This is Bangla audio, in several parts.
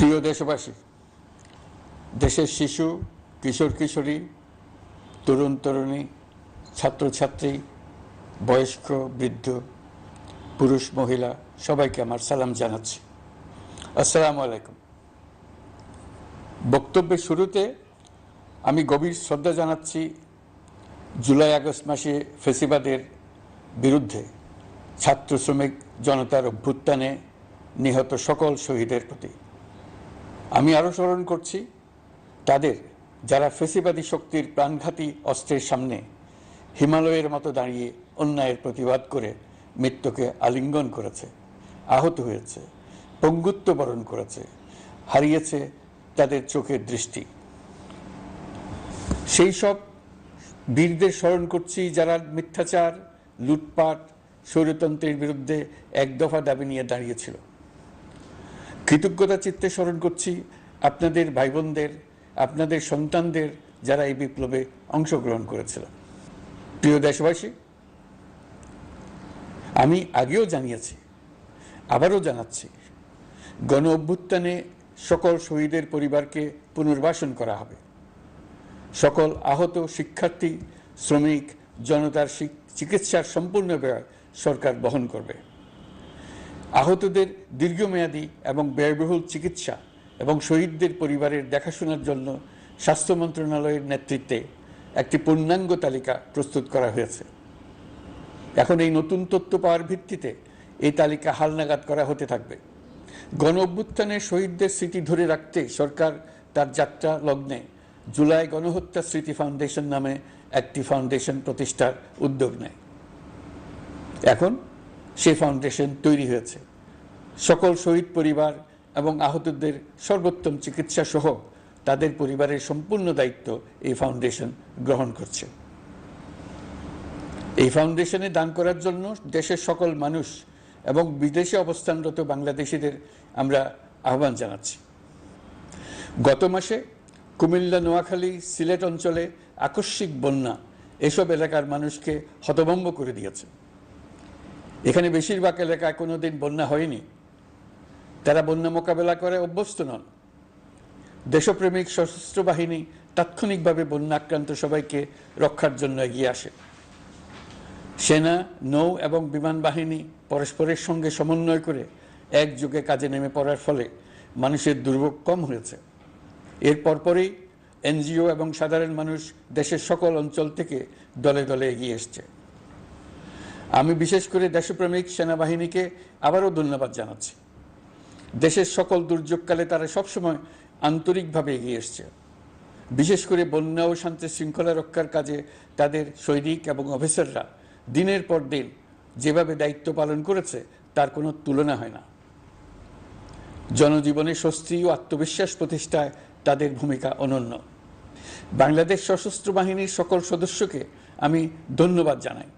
প্রিয় দেশবাসী, দেশের শিশু, কিশোর কিশোরী, তরুণ তরুণী, ছাত্রছাত্রী, বয়স্ক বৃদ্ধ, পুরুষ মহিলা সবাইকে আমার সালাম জানাচ্ছি। আসসালামু আলাইকুম। বক্তব্যের শুরুতে আমি গভীর শ্রদ্ধা জানাচ্ছি জুলাই আগস্ট মাসে ফ্যাসিবাদের বিরুদ্ধে ছাত্র শ্রমিক জনতার অভ্যুত্থানে নিহত সকল শহীদের প্রতি। আমি আরও স্মরণ করছি তাদের যারা ফ্যাসিবাদী শক্তির প্রাণঘাতী অস্ত্রের সামনে হিমালয়ের মতো দাঁড়িয়ে অন্যায়ের প্রতিবাদ করে মৃত্যুকে আলিঙ্গন করেছে, আহত হয়েছে, পঙ্গুত্ব বরণ করেছে, হারিয়েছে তাদের চোখের দৃষ্টি। সেই সব বীরদের স্মরণ করছি যারা মিথ্যাচার, লুটপাট, স্বৈরতন্ত্রের বিরুদ্ধে এক দফা দাবি নিয়ে দাঁড়িয়েছিল। কৃতজ্ঞতা চিত্তে স্মরণ করছি আপনাদের ভাই বোনদের, আপনাদের সন্তানদের যারা এই বিপ্লবে অংশগ্রহণ করেছিল। প্রিয় দেশবাসী, আমি আগেও জানিয়েছি, আবারও জানাচ্ছি, গণ অভ্যুত্থানে সকল শহীদের পরিবারকে পুনর্বাসন করা হবে। সকল আহত শিক্ষার্থী, শ্রমিক জনতার চিকিৎসার সম্পূর্ণ ব্যয় সরকার বহন করবে। আহতদের দীর্ঘমেয়াদী এবং ব্যয়বহুল চিকিৎসা এবং শহীদদের পরিবারের দেখাশোনার জন্য স্বাস্থ্য মন্ত্রণালয়ের নেতৃত্বে একটি পূর্ণাঙ্গ তালিকা প্রস্তুত করা হয়েছে। এখন এই নতুন তথ্য পাওয়ার ভিত্তিতে এই তালিকা হালনাগাদ করা হতে থাকবে। গণ অভ্যুত্থানের শহীদদের স্মৃতি ধরে রাখতে সরকার তার যাত্রা লগ্নে জুলাই গণহত্যা স্মৃতি ফাউন্ডেশন নামে একটি ফাউন্ডেশন প্রতিষ্ঠার উদ্যোগ নেয়। এখন সেই ফাউন্ডেশন তৈরি হয়েছে। সকল শহীদ পরিবার এবং আহতদের সর্বোত্তম চিকিৎসা সহ তাদের পরিবারের সম্পূর্ণ দায়িত্ব এই ফাউন্ডেশন গ্রহণ করছে। এই ফাউন্ডেশনে দান করার জন্য দেশের সকল মানুষ এবং বিদেশে অবস্থানরত বাংলাদেশিদের আমরা আহ্বান জানাচ্ছি। গত মাসে কুমিল্লা, নোয়াখালী, সিলেট অঞ্চলে আকস্মিক বন্যা এসব এলাকার মানুষকে হতভম্ব করে দিয়েছে। এখানে বেশিরভাগ এলাকায় কোনোদিন বন্যা হয়নি। তারা বন্যা মোকাবেলা করে অভ্যস্ত নন। দেশপ্রেমিক সশস্ত্র বাহিনী তাৎক্ষণিকভাবে বন্যা আক্রান্ত সবাইকে রক্ষার জন্য এগিয়ে আসে। সেনা, নৌ এবং বিমান বাহিনী পরস্পরের সঙ্গে সমন্বয় করে একযোগে কাজে নেমে পড়ার ফলে মানুষের দুর্ভোগ কম হয়েছে। এর পরপরই এনজিও এবং সাধারণ মানুষ দেশের সকল অঞ্চল থেকে দলে দলে এগিয়ে এসছে। আমি বিশেষ করে দেশপ্রেমিক সেনাবাহিনীকে আবারও ধন্যবাদ জানাচ্ছি। দেশের সকল দুর্যোগকালে তারা সবসময় আন্তরিকভাবে এগিয়ে এসছে। বিশেষ করে বন্যা ও শান্তি শৃঙ্খলা রক্ষার কাজে তাদের সৈনিক এবং অফিসাররা দিনের পর দিন যেভাবে দায়িত্ব পালন করেছে তার কোনো তুলনা হয় না। জনজীবনে স্বস্তি ও আত্মবিশ্বাস প্রতিষ্ঠায় তাদের ভূমিকা অনন্য। বাংলাদেশ সশস্ত্র বাহিনীর সকল সদস্যকে আমি ধন্যবাদ জানাই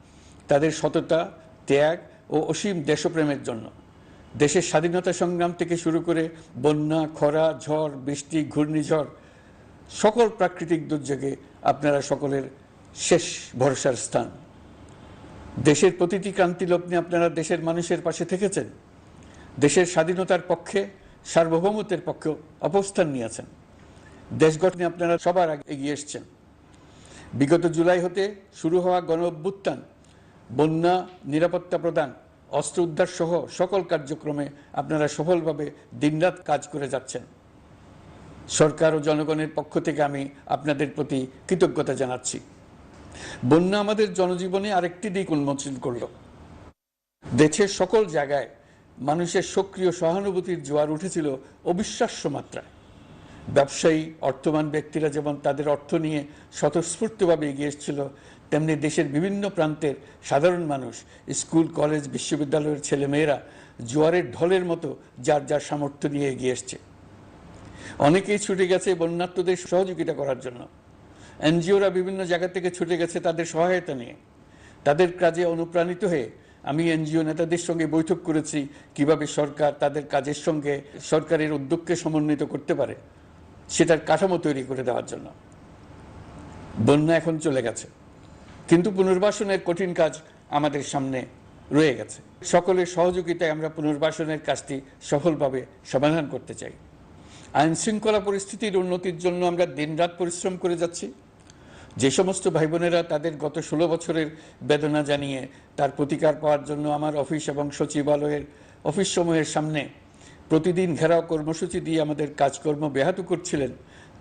তাদের সততা, ত্যাগ ও অসীম দেশপ্রেমের জন্য। দেশের স্বাধীনতা সংগ্রাম থেকে শুরু করে বন্যা, খরা, ঝড়, বৃষ্টি, ঘূর্ণিঝড়, সকল প্রাকৃতিক দুর্যোগে আপনারা সকলের শেষ ভরসার স্থান। দেশের প্রতিটি ক্রান্তি লগ্নে আপনারা দেশের মানুষের পাশে থেকেছেন। দেশের স্বাধীনতার পক্ষে, সার্বভৌমত্বের পক্ষে অবস্থান নিয়েছেন। দেশ গঠনে আপনারা সবার আগে এগিয়ে এসছেন। বিগত জুলাই হতে শুরু হওয়া গণ অভ্যুত্থান, বন্যা, নিরাপত্তা প্রদান, অস্ত্র উদ্ধার সহ সকল কার্যক্রমে আপনারা সফলভাবে দিনরাত কাজ করে যাচ্ছেন। সরকার ও জনগণের পক্ষ থেকে আমি আপনাদের প্রতি কৃতজ্ঞতা জানাচ্ছি। বন্যা আমাদের জনজীবনে আরেকটি দিক উন্মোচন করল। দেশের সকল জায়গায় মানুষের সক্রিয় সহানুভূতির জোয়ার উঠেছিল অবিশ্বাস্য মাত্রায়। ব্যবসায়ী, অর্থবান ব্যক্তিরা যেমন তাদের অর্থ নিয়ে স্বতঃস্ফূর্তভাবে এগিয়ে এসেছিল, তেমনি দেশের বিভিন্ন প্রান্তের সাধারণ মানুষ, স্কুল, কলেজ, বিশ্ববিদ্যালয়ের ছেলেমেয়েরা জোয়ারের ঢলের মতো যার যার সামর্থ্য নিয়ে এগিয়ে এসছে। অনেকেই ছুটে গেছে বন্যার্তদের সহযোগিতা করার জন্য। এনজিওরা বিভিন্ন জায়গা থেকে ছুটে গেছে তাদের সহায়তা নিয়ে। তাদের কাজে অনুপ্রাণিত হয়ে আমি এনজিও নেতাদের সঙ্গে বৈঠক করেছি কিভাবে সরকার তাদের কাজের সঙ্গে সরকারের উদ্যোগকে সমন্বিত করতে পারে, সেটার কাঠামো তৈরি করে দেওয়ার জন্য। বন্যা এখন চলে গেছে, কিন্তু পুনর্বাসনের কঠিন কাজ আমাদের সামনে রয়ে গেছে। সকলের সহযোগিতায় আমরা পুনর্বাসনের কাজটি সফলভাবে সমাধান করতে চাই। আইন শৃঙ্খলা পরিস্থিতির উন্নতির জন্য আমরা দিনরাত পরিশ্রম করে যাচ্ছি। যে সমস্ত ভাই বোনেরা তাদের গত 16 বছরের বেদনা জানিয়ে তার প্রতিকার পাওয়ার জন্য আমার অফিস এবং সচিবালয়ের অফিস সমূহের সামনে প্রতিদিন ঘেরাও কর্মসূচি দিয়ে আমাদের কাজকর্ম ব্যাহত করছিলেন,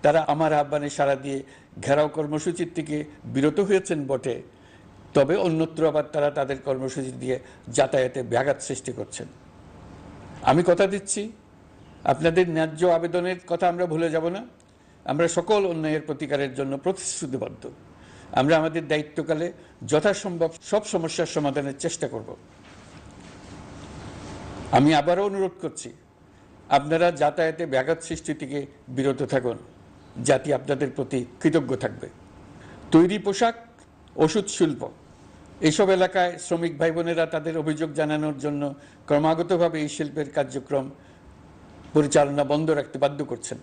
তারা আমার আহ্বানে সাড়া দিয়ে ঘেরাও কর্মসূচির থেকে বিরত হয়েছেন বটে, তবে অন্যত্র আবার তারা তাদের কর্মসূচি দিয়ে যাতায়াতে ব্যাঘাত সৃষ্টি করছেন। আমি কথা দিচ্ছি, আপনাদের ন্যায্য আবেদনের কথা আমরা ভুলে যাব না। আমরা সকল অন্যায়ের প্রতিকারের জন্য প্রতিশ্রুতিবদ্ধ। আমরা আমাদের দায়িত্বকালে যথাসম্ভব সব সমস্যার সমাধানের চেষ্টা করব। আমি আবারও অনুরোধ করছি, আপনারা যাতায়াতে ব্যাঘাত সৃষ্টি থেকে বিরত থাকুন। জাতি আপনাদের প্রতি কৃতজ্ঞ থাকবে। তৈরি পোশাক, ওষুধ শিল্প, এইসব এলাকায় শ্রমিক ভাই বোনেরা তাদের অভিযোগ জানানোর জন্য ক্রমাগতভাবে এই শিল্পের কার্যক্রম পরিচালনা বন্ধ রাখতে বাধ্য করছেন।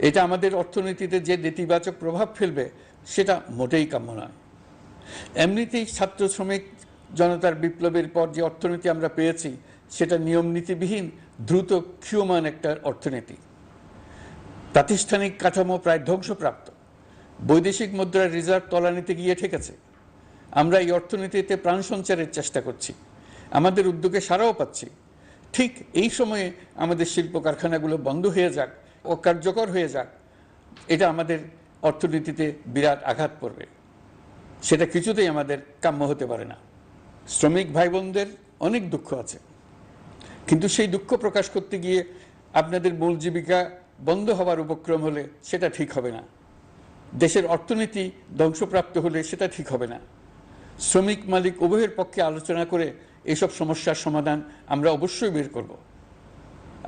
এটা আমাদের অর্থনীতিতে যে নেতিবাচক প্রভাব ফেলবে সেটা মোটেই কাম্য নয়। এমনিতেই ছাত্র শ্রমিক জনতার বিপ্লবের পর যে অর্থনীতি আমরা পেয়েছি সেটা নিয়ম নীতিবিহীন দ্রুত ক্ষীয়মান একটা অর্থনীতি। প্রাতিষ্ঠানিক কাঠামো প্রায় ধ্বংসপ্রাপ্ত। বৈদেশিক মুদ্রার রিজার্ভ তলানিতে গিয়ে ঠেকেছে। আমরা এই অর্থনীতিতে প্রাণ সঞ্চারের চেষ্টা করছি, আমাদের উদ্যোগে সাড়াও পাচ্ছি। ঠিক এই সময়ে আমাদের শিল্প কারখানাগুলো বন্ধ হয়ে যাক, অকার্যকর হয়ে যাক, এটা আমাদের অর্থনীতিতে বিরাট আঘাত পড়বে। সেটা কিছুতেই আমাদের কাম্য হতে পারে না। শ্রমিক ভাই বোনদের অনেক দুঃখ আছে, কিন্তু সেই দুঃখ প্রকাশ করতে গিয়ে আপনাদের মূল জীবিকা বন্ধ হওয়ার উপক্রম হলে সেটা ঠিক হবে না। দেশের অর্থনীতি ধ্বংসপ্রাপ্ত হলে সেটা ঠিক হবে না। শ্রমিক মালিক উভয়ের পক্ষে আলোচনা করে এসব সমস্যার সমাধান আমরা অবশ্যই বের করব।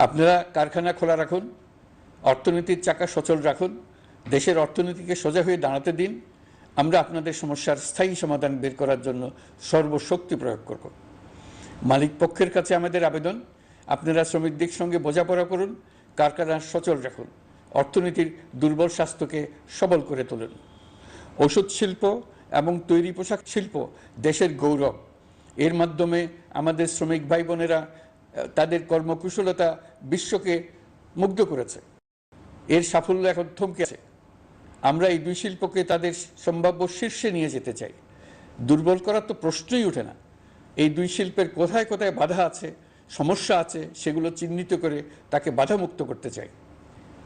আপনারা কারখানা খোলা রাখুন, অর্থনীতির চাকা সচল রাখুন, দেশের অর্থনীতিকে সোজা হয়ে দাঁড়াতে দিন। আমরা আপনাদের সমস্যার স্থায়ী সমাধান বের করার জন্য সর্বশক্তি প্রয়োগ করব। মালিক পক্ষের কাছে আমাদের আবেদন, আপনারা শ্রমিকদের সঙ্গে বোঝাপড়া করুন, কারখানা সচল রাখুন, অর্থনীতির দুর্বল স্বাস্থ্যকে সবল করে তুলুন। ওষুধ শিল্প এবং তৈরি পোশাক শিল্প দেশের গৌরব। এর মাধ্যমে আমাদের শ্রমিক ভাই বোনেরা তাদের কর্মকুশলতা বিশ্বকে মুগ্ধ করেছে। এর সাফল্য এখন থমকে আছে। আমরা এই দুই শিল্পকে তাদের সম্ভাব্য শীর্ষে নিয়ে যেতে চাই। দুর্বল করার তো প্রশ্নই ওঠে না। এই দুই শিল্পের কোথায় কোথায় বাধা আছে, সমস্যা আছে, সেগুলো চিহ্নিত করে তাকে বাধামুক্ত করতে চাই।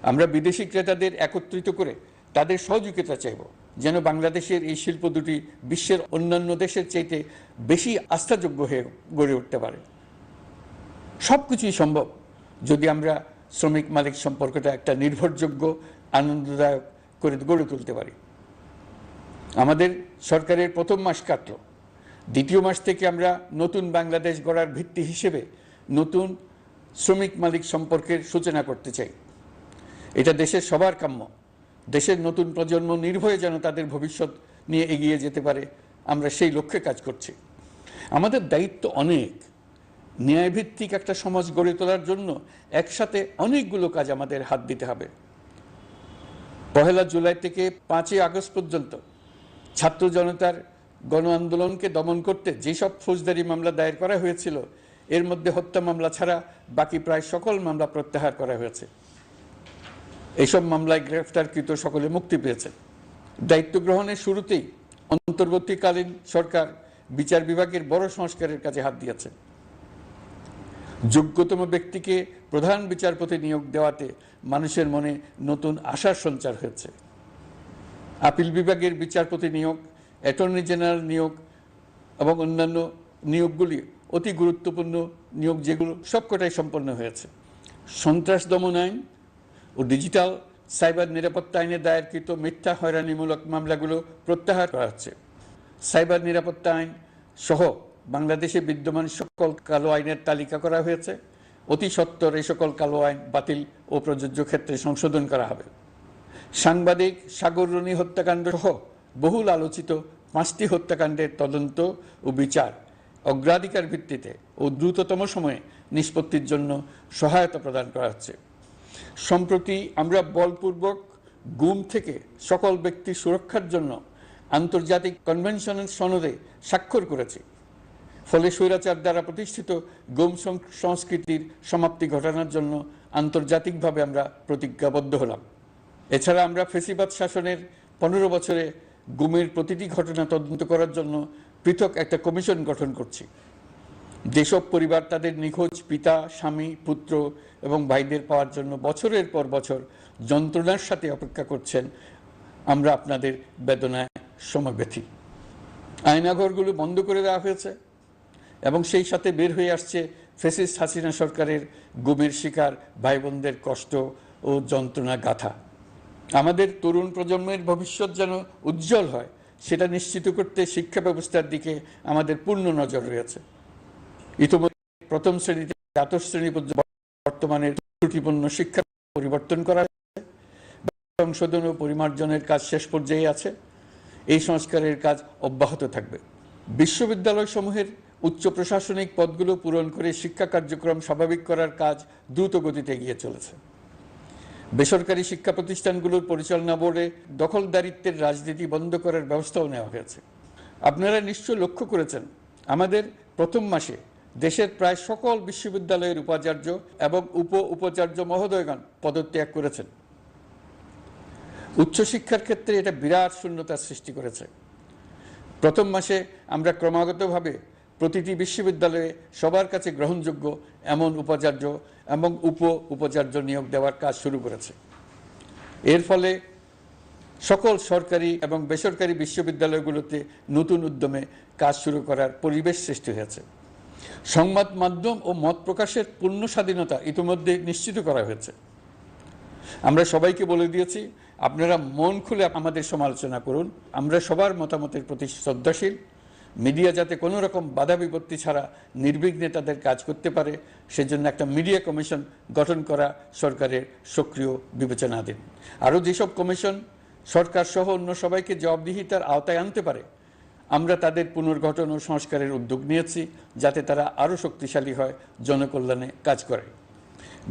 আমরা বিদেশি ক্রেতাদের একত্রিত করে তাদের সহযোগিতা চাইব, যেন বাংলাদেশের এই শিল্প দুটি বিশ্বের অন্যান্য দেশের চাইতে বেশি আস্থাযোগ্য হয়ে গড়ে উঠতে পারে। সব কিছুই সম্ভব যদি আমরা শ্রমিক মালিক সম্পর্কটা একটা নির্ভরযোগ্য, আনন্দদায়ক করে গড়ে তুলতে পারি। আমাদের সরকারের প্রথম মাস কাটল, দ্বিতীয় মাস থেকে আমরা নতুন বাংলাদেশ গড়ার ভিত্তি হিসেবে নতুন শ্রমিক মালিক সম্পর্কের সূচনা করতে চাই। এটা দেশের সবার কাম্য। দেশের নতুন প্রজন্ম নির্ভয়ে যেন তাদের ভবিষ্যৎ নিয়ে এগিয়ে যেতে পারে, আমরা সেই লক্ষ্যে কাজ করছি। আমাদের দায়িত্ব অনেক। ন্যায়ভিত্তিক একটা সমাজ গড়ে তোলার জন্য একসাথে অনেকগুলো কাজ আমাদের হাত দিতে হবে। 1 জুলাই থেকে 5 আগস্ট পর্যন্ত ছাত্র জনতার গণ আন্দোলনকে দমন করতে যেসব ফৌজদারি মামলা দায়ের করা হয়েছিল, এর মধ্যে হত্যা মামলা ছাড়া বাকি প্রায় সকল মামলা প্রত্যাহার করা হয়েছে। এইসব মামলায় গ্রেফতারকৃত সকলে মুক্তি পেয়েছে। দায়িত্ব গ্রহণের শুরুতেই অন্তর্বর্তীকালীন সরকার বিচার বিভাগের বড় সংস্কারের কাজে হাত দিয়েছে। যোগ্যতম ব্যক্তিকে প্রধান বিচারপতি নিয়োগ দেওয়াতে মানুষের মনে নতুন আশার সঞ্চার হয়েছে। আপিল বিভাগের বিচারপতি নিয়োগ, অ্যাটর্নি জেনারেল নিয়োগ এবং অন্যান্য নিয়োগগুলি অতি গুরুত্বপূর্ণ নিয়োগ, যেগুলো সবকটাই সম্পন্ন হয়েছে। সন্ত্রাস দমন আইন ও ডিজিটাল সাইবার নিরাপত্তা আইনে দায়েরকৃত মিথ্যা হয়রানিমূলক মামলাগুলো প্রত্যাহার করা হচ্ছে। সাইবার নিরাপত্তা আইন সহ বাংলাদেশে বিদ্যমান সকল কালো আইনের তালিকা করা হয়েছে। অতি সত্বর এই সকল কালো আইন বাতিল ও প্রযোজ্য ক্ষেত্রে সংশোধন করা হবে। সাংবাদিক সাগর রনি হত্যাকাণ্ড সহ বহুল আলোচিত 5টি হত্যাকাণ্ডের তদন্ত ও বিচার অগ্রাধিকার ভিত্তিতে ও দ্রুততম সময়ে নিষ্পত্তির জন্য সহায়তা প্রদান করা হচ্ছে। সম্প্রতি আমরা বলপূর্বক গুম থেকে সকল ব্যক্তির সুরক্ষার জন্য আন্তর্জাতিক কনভেনশনের সনদে স্বাক্ষর করেছি। ফলে স্বৈরাচার দ্বারা প্রতিষ্ঠিত গুম সংস্কৃতির সমাপ্তি ঘটানোর জন্য আন্তর্জাতিকভাবে আমরা প্রতিজ্ঞাবদ্ধ হলাম। এছাড়া আমরা ফেসিবাদ শাসনের 15 বছরে গুমের প্রতিটি ঘটনা তদন্ত করার জন্য পৃথক একটা কমিশন গঠন করছি। যেসব পরিবার তাদের নিখোঁজ পিতা, স্বামী, পুত্র এবং ভাইদের পাওয়ার জন্য বছরের পর বছর যন্ত্রণার সাথে অপেক্ষা করছেন, আমরা আপনাদের বেদনায় সমব্যথী। আয়নাঘরগুলো বন্ধ করে দেওয়া হয়েছে এবং সেই সাথে বের হয়ে আসছে ফ্যাসিস্ট হাসিনা সরকারের গুমের শিকার ভাই বোনদের কষ্ট ও যন্ত্রণা গাথা। আমাদের তরুণ প্রজন্মের ভবিষ্যৎ যেন উজ্জ্বল হয়, সেটা নিশ্চিত করতে শিক্ষা ব্যবস্থার দিকে আমাদের পূর্ণ নজর রয়েছে। ইতিমধ্যে প্রথম শ্রেণী থেকে দ্বাদশ শ্রেণী পর্যন্ত বর্তমানের ত্রুটিপূর্ণ শিক্ষা পরিবর্তন করা হয়েছে। সংশোধন ও পরিমার্জনের কাজ শেষ পর্যায়ে আছে। এই সংস্কারের কাজ অব্যাহত থাকবে। বিশ্ববিদ্যালয় সমূহের উচ্চ প্রশাসনিক পদগুলো পূরণ করে শিক্ষা কার্যক্রম স্বাভাবিক করার কাজ দ্রুত গতিতে এগিয়ে চলেছে। বেসরকারি শিক্ষা প্রতিষ্ঠানগুলোর পরিচালনা বোর্ডে দখলদারিত্বের রাজনীতি বন্ধ করার ব্যবস্থাও নেওয়া হয়েছে। আপনারা নিশ্চয় লক্ষ্য করেছেন, আমাদের প্রথম মাসে দেশের প্রায় সকল বিশ্ববিদ্যালয়ের উপাচার্য এবং উপাচার্য মহোদয়গণ পদত্যাগ করেছেন। উচ্চশিক্ষার ক্ষেত্রে এটা বিরাট শূন্যতার সৃষ্টি করেছে। প্রথম মাসে আমরা ক্রমাগতভাবে প্রতিটি বিশ্ববিদ্যালয়ে সবার কাছে গ্রহণযোগ্য এমন উপাচার্য এবং উপাচার্য নিয়োগ দেওয়ার কাজ শুরু করেছে। এর ফলে সকল সরকারি এবং বেসরকারি বিশ্ববিদ্যালয়গুলোতে নতুন উদ্যমে কাজ শুরু করার পরিবেশ সৃষ্টি হয়েছে। সংবাদ মাধ্যম ও মত প্রকাশের পূর্ণ স্বাধীনতা ইতিমধ্যে নিশ্চিত করা হয়েছে। আমরা সবাইকে বলে দিয়েছি, আপনারা মন খুলে আমাদের সমালোচনা করুন, আমরা সবার মতামতের প্রতি শ্রদ্ধাশীল। মিডিয়া যাতে কোনো রকম বাধা বিপত্তি ছাড়া নির্বিঘ্নে তাদের কাজ করতে পারে, সেজন্য একটা মিডিয়া কমিশন গঠন করা সরকারের সক্রিয় বিবেচনাধীন। আরও যেসব কমিশন সরকার সহ অন্য সবাইকে জবাবদিহিতার আওতায় আনতে পারে, আমরা তাদের পুনর্গঠন ও সংস্কারের উদ্যোগ নিয়েছি, যাতে তারা আরও শক্তিশালী হয়, জনকল্যাণে কাজ করে।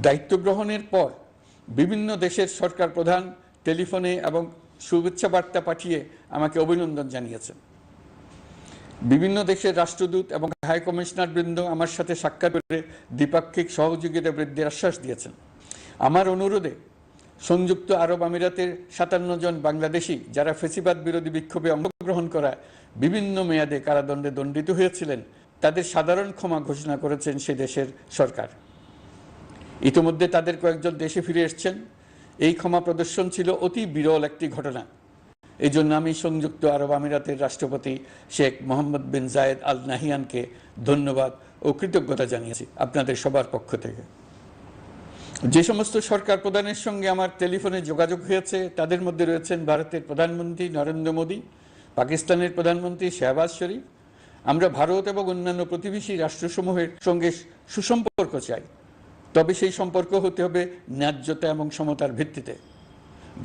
দায়িত্ব গ্রহণের পর বিভিন্ন দেশের সরকার প্রধান টেলিফোনে এবং শুভেচ্ছা বার্তা পাঠিয়ে আমাকে অভিনন্দন জানিয়েছেন। বিভিন্ন দেশের রাষ্ট্রদূত এবং হাই কমিশনার বৃন্দ আমার সাথে সাক্ষাৎ করে দ্বিপাক্ষিক সহযোগিতা বৃদ্ধির আশ্বাস দিয়েছেন। আমার অনুরোধে সংযুক্ত আরব আমিরাতের 57 জন বাংলাদেশি যারা ফেসিবাদ বিরোধী বিক্ষোভে অংশগ্রহণ করা বিভিন্ন মেয়াদে কারাদণ্ডে দণ্ডিত হয়েছিলেন, তাদের সাধারণ ক্ষমা ঘোষণা করেছেন সে দেশের সরকার। ইতিমধ্যে তাদের কয়েকজন দেশে ফিরে এসেছেন। এই ক্ষমা প্রদর্শন ছিল অতি বিরল একটি ঘটনা। এই জন্য আমি সংযুক্ত আরব আমিরাতের রাষ্ট্রপতি শেখ মোহাম্মদ বিন জায়েদ আল নাহিয়ানকে ধন্যবাদ ও কৃতজ্ঞতা জানিয়েছি আপনাদের সবার পক্ষ থেকে। যে সমস্ত সরকার প্রধানের সঙ্গে আমার টেলিফোনে যোগাযোগ হয়েছে, তাদের মধ্যে রয়েছেন ভারতের প্রধানমন্ত্রী নরেন্দ্র মোদী, পাকিস্তানের প্রধানমন্ত্রী শাহবাজ শরীফ। আমরা ভারত এবং অন্যান্য প্রতিবেশী রাষ্ট্রসমূহের সঙ্গে সুসম্পর্ক চাই, তবে সেই সম্পর্ক হতে হবে ন্যায্যতা এবং সমতার ভিত্তিতে।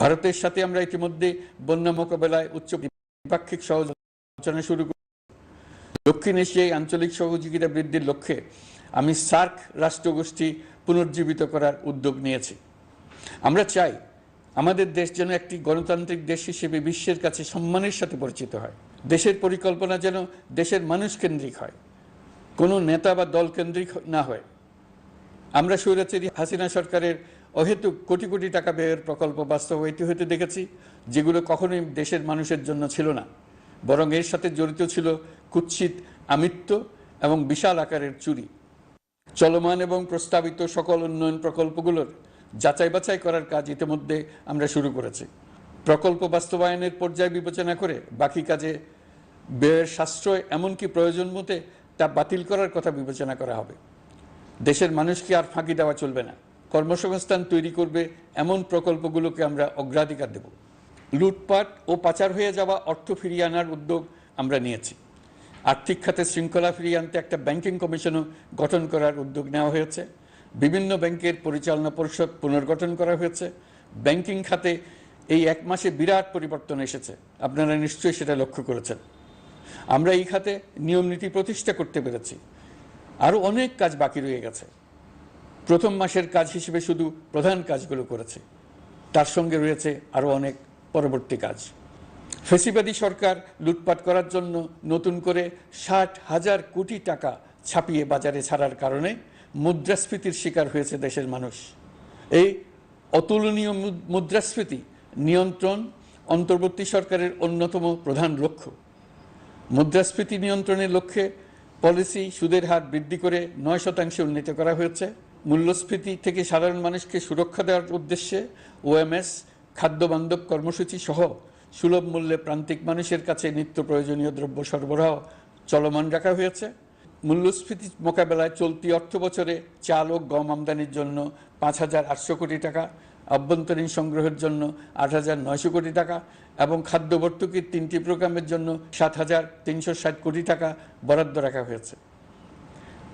ভারতের সাথে আমরা ইতিমধ্যে বন্যা মোকাবেলায় উচ্চ দ্বিপাক্ষিক সহযোগিতা শুরু করি। দক্ষিণ এশিয়ায় আঞ্চলিক সহযোগিতা বৃদ্ধির লক্ষ্যে আমি সার্ক রাষ্ট্রগোষ্ঠী পুনর্জীবিত করার উদ্যোগ নিয়েছি। আমরা চাই আমাদের দেশ যেন একটি গণতান্ত্রিক দেশ হিসেবে বিশ্বের কাছে সম্মানের সাথে পরিচিত হয়। দেশের পরিকল্পনা যেন দেশের মানুষ কেন্দ্রিক হয়, কোনো নেতা বা দল কেন্দ্রিক না হয়। আমরা স্বৈরাচারী হাসিনা সরকারের অহেতুক কোটি কোটি টাকা ব্যয়ের প্রকল্প বাস্তবায়িত হতে দেখেছি, যেগুলো কখনোই দেশের মানুষের জন্য ছিল না, বরং এর সাথে জড়িত ছিল কুৎসিত আমিত্ব এবং বিশাল আকারের চুরি। চলমান এবং প্রস্তাবিত সকল উন্নয়ন প্রকল্পগুলোর যাচাই বাছাই করার কাজ ইতিমধ্যে আমরা শুরু করেছি। প্রকল্প বাস্তবায়নের পর্যায় বিবেচনা করে বাকি কাজে ব্যয়ের সাশ্রয় এমনকি প্রয়োজন মতে তা বাতিল করার কথা বিবেচনা করা হবে। দেশের মানুষকে আর ফাঁকি দেওয়া চলবে না। কর্মসংস্থান তৈরি করবে এমন প্রকল্পগুলোকে আমরা অগ্রাধিকার দেব। লুটপাট ও পাচার হয়ে যাওয়া অর্থ ফিরিয়ে আনার উদ্যোগ আমরা নিয়েছি। আর্থিক খাতে শৃঙ্খলা ফিরিয়ে আনতে একটা ব্যাংকিং কমিশনও গঠন করার উদ্যোগ নেওয়া হয়েছে। বিভিন্ন ব্যাংকের পরিচালনা পরিষদ পুনর্গঠন করা হয়েছে। ব্যাংকিং খাতে এই এক মাসে বিরাট পরিবর্তন এসেছে, আপনারা নিশ্চয়ই সেটা লক্ষ্য করেছেন। আমরা এই খাতে নিয়ম নীতি প্রতিষ্ঠা করতে পেরেছি। আরও অনেক কাজ বাকি রয়ে গেছে। প্রথম মাসের কাজ হিসেবে শুধু প্রধান কাজগুলো করেছে, তার সঙ্গে রয়েছে আরও অনেক পরবর্তী কাজ। ফেসিবাদী সরকার লুটপাট করার জন্য নতুন করে 60,000 কোটি টাকা ছাপিয়ে বাজারে ছাড়ার কারণে মুদ্রাস্ফীতির শিকার হয়েছে দেশের মানুষ। এই অতুলনীয় মুদ্রাস্ফীতি নিয়ন্ত্রণ অন্তর্বর্তী সরকারের অন্যতম প্রধান লক্ষ্য। মুদ্রাস্ফীতি নিয়ন্ত্রণের লক্ষ্যে পলিসি সুদের হার বৃদ্ধি করে 9% উন্নীত করা হয়েছে। মূল্যস্ফীতি থেকে সাধারণ মানুষকে সুরক্ষা দেওয়ার উদ্দেশ্যে ওএমএস খাদ্য বান্ধব কর্মসূচি সহ সুলভ মূল্যে প্রান্তিক মানুষের কাছে নিত্য প্রয়োজনীয় দ্রব্য সরবরাহ চলমান রাখা হয়েছে। মূল্যস্ফীতি মোকাবেলায় চলতি অর্থ বছরে চাল ও গম আমদানির জন্য 5,800 কোটি টাকা, আভ্যন্তরীণ সংগ্রহের জন্য 8,900 কোটি টাকা এবং খাদ্য ভর্তুকির 3টি প্রোগ্রামের জন্য 7,360 কোটি টাকা বরাদ্দ রাখা হয়েছে।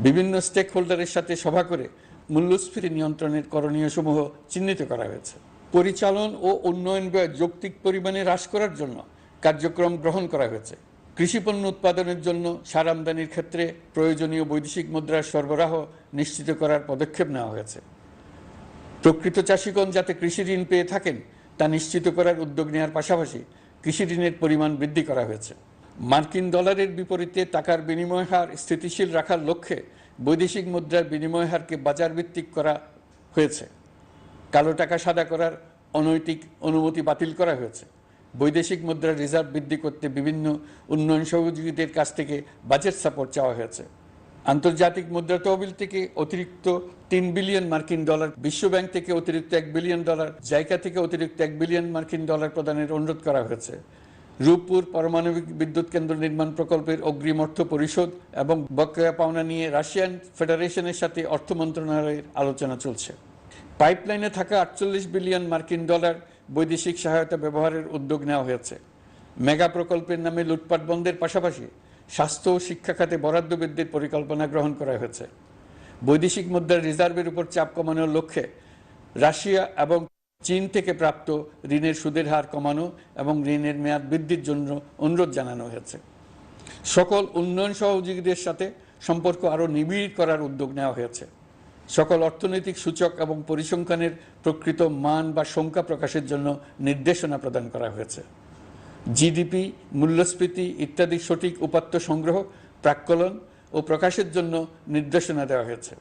বিভিন্ন স্টেক হোল্ডারের সাথে সভা করে মূল্যস্ফীতি নিয়ন্ত্রণের করণীয় সমূহ চিহ্নিত করা হয়েছে। পরিচালন ও উন্নয়ন ব্যয় যৌক্তিক পরিমাণে হ্রাস করার জন্য কার্যক্রম গ্রহণ করা হয়েছে। কৃষিপণ্য উৎপাদনের জন্য সার আমদানির ক্ষেত্রে প্রয়োজনীয় বৈদেশিক মুদ্রার সরবরাহ নিশ্চিত করার পদক্ষেপ নেওয়া হয়েছে। প্রকৃত চাষিগণ যাতে কৃষি ঋণ পেয়ে থাকেন তা নিশ্চিত করার উদ্যোগ নেওয়ার পাশাপাশি কৃষি ঋণের পরিমাণ বৃদ্ধি করা হয়েছে। মার্কিন ডলারের বিপরীতে টাকার বিনিময় হার স্থিতিশীল রাখার লক্ষ্যে বৈদেশিক মুদ্রার বিনিময় হারকে বাজার ভিত্তিক করা হয়েছে। কালো টাকা সাদা করার অনৈতিক অনুমতি বাতিল করা হয়েছে। বৈদেশিক মুদ্রার রিজার্ভ বৃদ্ধি করতে বিভিন্ন উন্নয়ন সহযোগীদের কাছ থেকে বাজেট সাপোর্ট চাওয়া হয়েছে। আন্তর্জাতিক মুদ্রা তহবিল থেকে অতিরিক্ত 3 বিলিয়ন মার্কিন ডলার, বিশ্বব্যাংক থেকে অতিরিক্ত 1 বিলিয়ন ডলার, জাইকা থেকে অতিরিক্ত 1 বিলিয়ন মার্কিন ডলার প্রদানের অনুরোধ করা হয়েছে। রূপপুর পারমাণবিক বিদ্যুৎ কেন্দ্র নির্মাণ প্রকল্পের অগ্রিম অর্থ পরিশোধ এবং বকেয়া পাওনা নিয়ে রাশিয়ান ফেডারেশনের সাথে অর্থ মন্ত্রণালয়ের আলোচনা চলছে। পাইপলাইনে থাকা 48 বিলিয়ন মার্কিন ডলার বৈদেশিক সহায়তা ব্যবহারের উদ্যোগ নেওয়া হয়েছে। মেগা প্রকল্পের নামে লুটপাট বন্ধের পাশাপাশি স্বাস্থ্য ও শিক্ষা খাতে বরাদ্দ বৃদ্ধির পরিকল্পনা গ্রহণ করা হয়েছে। বৈদেশিক মুদ্রার রিজার্ভের উপর চাপ কমানোর লক্ষ্যে রাশিয়া এবং চীন থেকে প্রাপ্ত ঋণের সুদের হার কমানো এবং ঋণের মেয়াদ বৃদ্ধির জন্য অনুরোধ জানানো হয়েছে। সকল উন্নয়ন সহযোগীদের সাথে সম্পর্ক আরও নিবিড় করার উদ্যোগ নেওয়া হয়েছে। সকল অর্থনৈতিক সূচক এবং পরিসংখ্যানের প্রকৃত মান বা সংখ্যা প্রকাশের জন্য নির্দেশনা প্রদান করা হয়েছে। জিডিপি, মূল্যস্ফীতি ইত্যাদি সঠিক উপাত্ত সংগ্রহ, প্রাক্কলন ও প্রকাশের জন্য নির্দেশনা দেওয়া হয়েছে।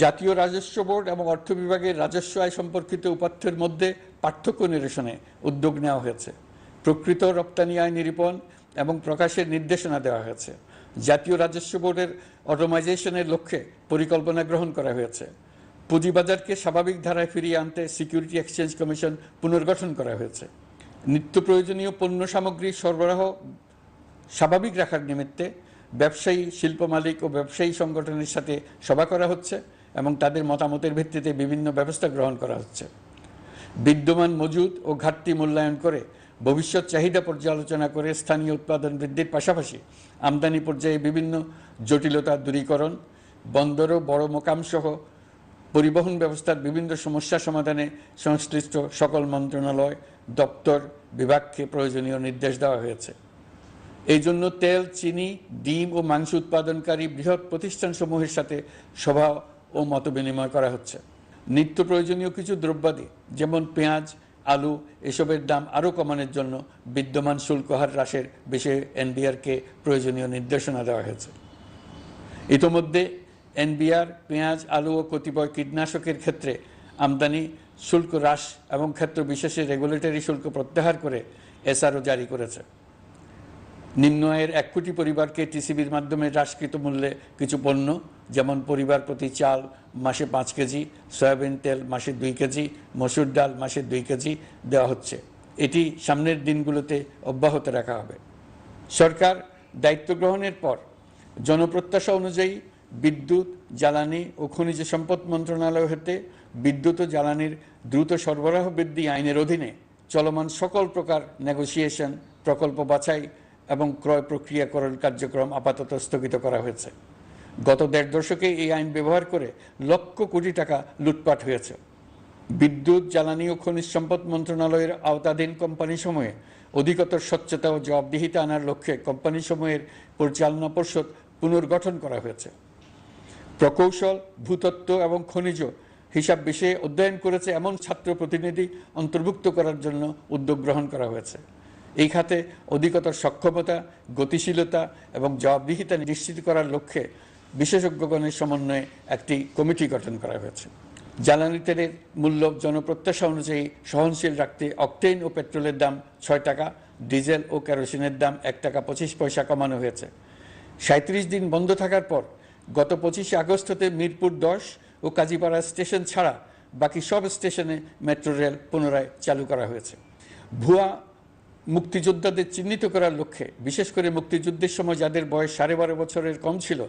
জাতীয় রাজস্ব বোর্ড এবং অর্থ বিভাগের রাজস্ব আয় সম্পর্কিত উপাত্তের মধ্যে পার্থক্য নিরসনে উদ্যোগ নেওয়া হয়েছে। প্রকৃত রপ্তানি আয় নিরূপণ এবং প্রকাশের নির্দেশনা দেওয়া হয়েছে। জাতীয় রাজস্ব বোর্ডের অটোমাইজেশনের লক্ষ্যে পরিকল্পনা গ্রহণ করা হয়েছে। পুঁজিবাজারকে স্বাভাবিক ধারায় ফিরিয়ে আনতে সিকিউরিটি এক্সচেঞ্জ কমিশন পুনর্গঠন করা হয়েছে। নিত্য প্রয়োজনীয় পণ্য সামগ্রী সরবরাহ স্বাভাবিক রাখার নিমিত্তে ব্যবসায়ী, শিল্প মালিক ও ব্যবসায়ী সংগঠনের সাথে সভা করা হচ্ছে এবং তাদের মতামতের ভিত্তিতে বিভিন্ন ব্যবস্থা গ্রহণ করা হচ্ছে। বিদ্যমান মজুদ ও ঘাটতি মূল্যায়ন করে ভবিষ্যৎ চাহিদা পর্যালোচনা করে স্থানীয় উৎপাদন বৃদ্ধির পাশাপাশি আমদানি পর্যায়ে বিভিন্ন জটিলতা দূরীকরণ, বন্দর ও বড় মোকাম সহ পরিবহন ব্যবস্থার বিভিন্ন সমস্যা সমাধানে সংশ্লিষ্ট সকল মন্ত্রণালয়, দপ্তর, বিভাগকে প্রয়োজনীয় নির্দেশ দেওয়া হয়েছে। এই জন্য তেল, চিনি, ডিম ও মাংস উৎপাদনকারী বৃহৎ প্রতিষ্ঠানসমূহের সাথে সভা ও মতবিনিময় করা হচ্ছে। নিত্য প্রয়োজনীয় কিছু দ্রব্যাদি যেমন পেঁয়াজ, আলু এসবের দাম আরও কমানোর জন্য বিদ্যমান শুল্ক হার হ্রাসের বিষয়ে এনবিআরকে প্রয়োজনীয় নির্দেশনা দেওয়া হয়েছে। ইতোমধ্যে এনবিআর পেঁয়াজ, আলু ও কতিপয় কীটনাশকের ক্ষেত্রে আমদানি শুল্ক হ্রাস এবং ক্ষেত্র বিশেষে রেগুলেটরি শুল্ক প্রত্যাহার করে এসআরও জারি করেছে। নিম্ন আয়ের 1 কোটি পরিবারকে টিসিবির মাধ্যমে হ্রাসকৃত মূল্যে কিছু পণ্য যেমন পরিবার প্রতি চাল মাসে 5 কেজি, সয়াবিন তেল মাসে 2 কেজি, মসুর ডাল মাসে 2 কেজি দেওয়া হচ্ছে। এটি সামনের দিনগুলোতে অব্যাহত রাখা হবে। সরকার দায়িত্ব গ্রহণের পর জনপ্রত্যাশা অনুযায়ী বিদ্যুৎ, জ্বালানি ও খনিজ সম্পদ মন্ত্রণালয় হতে বিদ্যুৎ ও জ্বালানির দ্রুত সরবরাহ বৃদ্ধি আইনের অধীনে চলমান সকল প্রকার নেগোসিয়েশন, প্রকল্প বাছাই এবং ক্রয় প্রক্রিয়াকরণ কার্যক্রম আপাতত স্থগিত করা হয়েছে। গত 1.5 দশকে এই আইন ব্যবহার করে লক্ষ কোটি টাকা লুটপাট হয়েছে। বিদ্যুৎ, জ্বালানি ও খনিজ সম্পদ মন্ত্রণালয়ের আওতাধীন কোম্পানিসমূহে অধিকতর স্বচ্ছতা ও জবাবদিহিতা আনার লক্ষ্যে কোম্পানিসমূহের পরিচালনা পর্ষদ পুনর্গঠন করা হয়েছে। প্রকৌশল, ভূতত্ত্ব এবং খনিজ হিসাব বিষয়ে অধ্যয়ন করেছে এমন ছাত্র প্রতিনিধি অন্তর্ভুক্ত করার জন্য উদ্যোগ গ্রহণ করা হয়েছে। এই খাতে অধিকতর সক্ষমতা, গতিশীলতা এবং জবাবদিহিতা নিশ্চিত করার লক্ষ্যে বিশেষজ্ঞগণের সমন্বয়ে একটি কমিটি গঠন করা হয়েছে। জ্বালানি তেলের মূল্য জনপ্রত্যাশা অনুযায়ী সহনশীল রাখতে অকটেন ও পেট্রোলের দাম ৬ টাকা, ডিজেল ও কেরোসিনের দাম ১ টাকা ২৫ পয়সা কমানো হয়েছে। ৩৭ দিন বন্ধ থাকার পর গত ২৫ আগস্ট হতে মিরপুর ১০ ও কাজীপাড়া স্টেশন ছাড়া বাকি সব স্টেশনে মেট্রো রেল পুনরায় চালু করা হয়েছে। ভুয়া মুক্তিযোদ্ধাদের চিহ্নিত করার লক্ষ্যে বিশেষ করে মুক্তিযুদ্ধের সময় যাদের বয়স ১২.৫ বছরের কম ছিল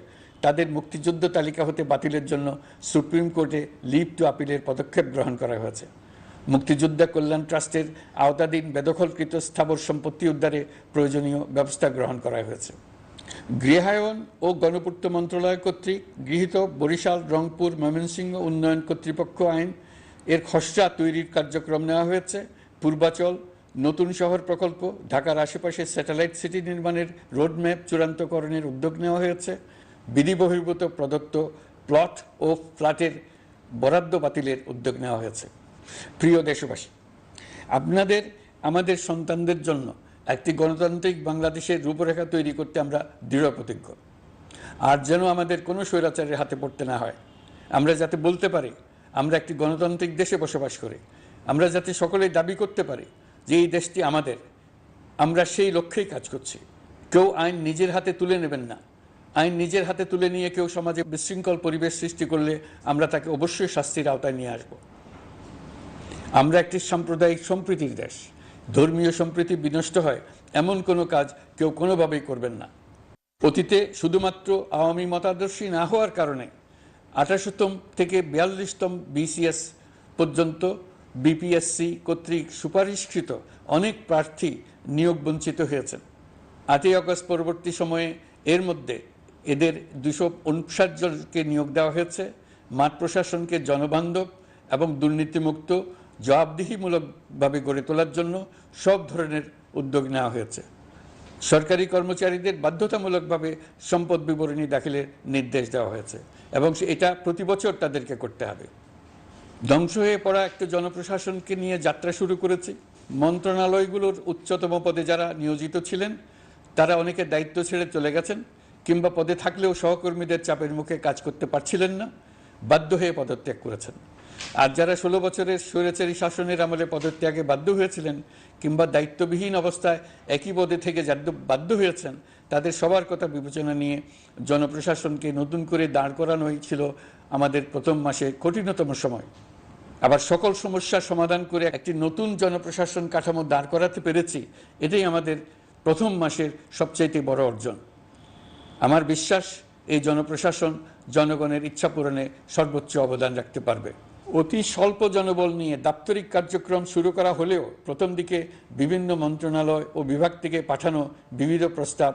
তাদের মুক্তিযুদ্ধ তালিকা হতে বাতিলের জন্য সুপ্রিম কোর্টে লিভ টু আপিলের পদক্ষেপ গ্রহণ করা হয়েছে। মুক্তিযোদ্ধা কল্যাণ ট্রাস্টের আওতাধীন বেদখলকৃত স্থাবর সম্পত্তি উদ্ধারে প্রয়োজনীয় ব্যবস্থা গ্রহণ করা হয়েছে। গৃহায়ন ও গণপূর্ত মন্ত্রণালয় কর্তৃক গৃহীত বরিশাল, রংপুর, ময়মনসিংহ উন্নয়ন কর্তৃপক্ষ আইন এর খসড়া তৈরির কার্যক্রম নেওয়া হয়েছে। পূর্বাচল নতুন শহর প্রকল্প, ঢাকার আশেপাশে স্যাটেলাইট সিটি নির্মাণের রোডম্যাপ চূড়ান্তকরণের উদ্যোগ নেওয়া হয়েছে। বিধি বহির্ভূত প্রদত্ত প্লট ও ফ্ল্যাটের বরাদ্দ বাতিলের উদ্যোগ নেওয়া হয়েছে। প্রিয় দেশবাসী, আপনাদের আমাদের সন্তানদের জন্য একটি গণতান্ত্রিক বাংলাদেশের রূপরেখা তৈরি করতে আমরা দৃঢ় প্রতিজ্ঞ। আর যেন আমাদের কোনো স্বৈরাচারের হাতে পড়তে না হয়। আমরা যাতে বলতে পারি আমরা একটি গণতান্ত্রিক দেশে বসবাস করি, আমরা যাতে সকলেই দাবি করতে পারি যে এই দেশটি আমাদের, আমরা সেই লক্ষ্যেই কাজ করছি। কেউ আইন নিজের হাতে তুলে নেবেন না। আইন নিজের হাতে তুলে নিয়ে কেউ সমাজে বিশৃঙ্খল পরিবেশ সৃষ্টি করলে আমরা তাকে অবশ্যই শাস্তির আওতায় নিয়ে আসব। আমরা একটি সাম্প্রদায়িক সম্প্রীতির দেশ। ধর্মীয় সম্প্রীতি বিনষ্ট হয় এমন কোনো কাজ কেউ কোনোভাবেই করবেন না। অতীতে শুধুমাত্র আওয়ামী মতাদর্শী না হওয়ার কারণে ২৮তম থেকে ৪২তম বিসিএস পর্যন্ত বিপিএসসি কর্তৃক সুপারিশকৃত অনেক প্রার্থী নিয়োগ বঞ্চিত হয়েছেন। ৮ই আগস্ট পরবর্তী সময়ে এর মধ্যে এদের ২৫৯ জনকে নিয়োগ দেওয়া হয়েছে। মাঠ প্রশাসনকে জনবান্ধব এবং দুর্নীতিমুক্ত জবাবদিহিমূলকভাবে গড়ে তোলার জন্য সব ধরনের উদ্যোগ নেওয়া হয়েছে। সরকারি কর্মচারীদের বাধ্যতামূলকভাবে সম্পদ বিবরণী দাখিলের নির্দেশ দেওয়া হয়েছে এবং এটা প্রতি বছর তাদেরকে করতে হবে। ধ্বংস হয়ে পড়া একটা জনপ্রশাসনকে নিয়ে যাত্রা শুরু করেছি। মন্ত্রণালয়গুলোর উচ্চতম পদে যারা নিয়োজিত ছিলেন তারা অনেকে দায়িত্ব ছেড়ে চলে গেছেন, কিংবা পদে থাকলেও সহকর্মীদের চাপের মুখে কাজ করতে পারছিলেন না, বাধ্য হয়ে পদত্যাগ করেছেন। আর যারা ১৬ বছরের স্বৈরাচারী শাসনের আমলে পদত্যাগে বাধ্য হয়েছিলেন কিংবা দায়িত্ববিহীন অবস্থায় একই পদে থেকে বাধ্য হয়েছেন, তাদের সবার কথা বিবেচনা নিয়ে জনপ্রশাসনকে নতুন করে দাঁড় করানোই ছিল আমাদের প্রথম মাসে কঠিনতম সময়। আবার সকল সমস্যার সমাধান করে একটি নতুন জনপ্রশাসন কাঠামো দাঁড় করাতে পেরেছি, এটাই আমাদের প্রথম মাসের সবচাইতে বড় অর্জন। আমার বিশ্বাস এই জনপ্রশাসন জনগণের ইচ্ছা পূরণে সর্বোচ্চ অবদান রাখতে পারবে। অতি স্বল্প জনবল নিয়ে দাপ্তরিক কার্যক্রম শুরু করা হলেও প্রথম দিকে বিভিন্ন মন্ত্রণালয় ও বিভাগ থেকে পাঠানো বিবিধ প্রস্তাব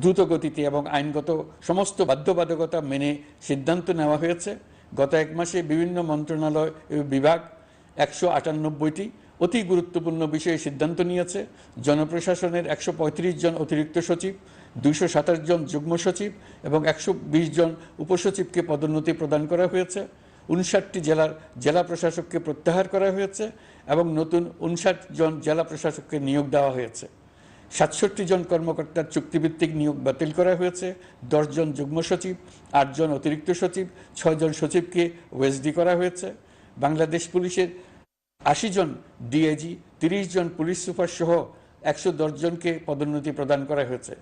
দ্রুত গতিতে এবং আইনগত সমস্ত বাধ্যবাধকতা মেনে সিদ্ধান্ত নেওয়া হয়েছে। গত এক মাসে বিভিন্ন মন্ত্রণালয় ও বিভাগ ১৯৮টি অতি গুরুত্বপূর্ণ বিষয়ে সিদ্ধান্ত নিয়েছে। জনপ্রশাসনের ১৩৫ জন অতিরিক্ত সচিব, ২২৭ জন যুগ্ম সচিব এবং ১২০ জন উপসচিবকে পদোন্নতি প্রদান করা হয়েছে। ৫৯টি জেলার জেলা প্রশাসককে প্রত্যাহার করা হয়েছে এবং নতুন ৫৯ জন জেলা প্রশাসককে নিয়োগ দেওয়া হয়েছে। ৬৭ জন কর্মকর্তার চুক্তিভিত্তিক নিয়োগ বাতিল করা হয়েছে। ১০ জন যুগ্ম সচিব, ৮ জন অতিরিক্ত সচিব, ৬ জন সচিবকে ওএসডি করা হয়েছে। বাংলাদেশ পুলিশের ৮০ জন ডিআইজি, ৩০ জন পুলিশ সুপার সহ ১১০ জনকে পদোন্নতি প্রদান করা হয়েছে।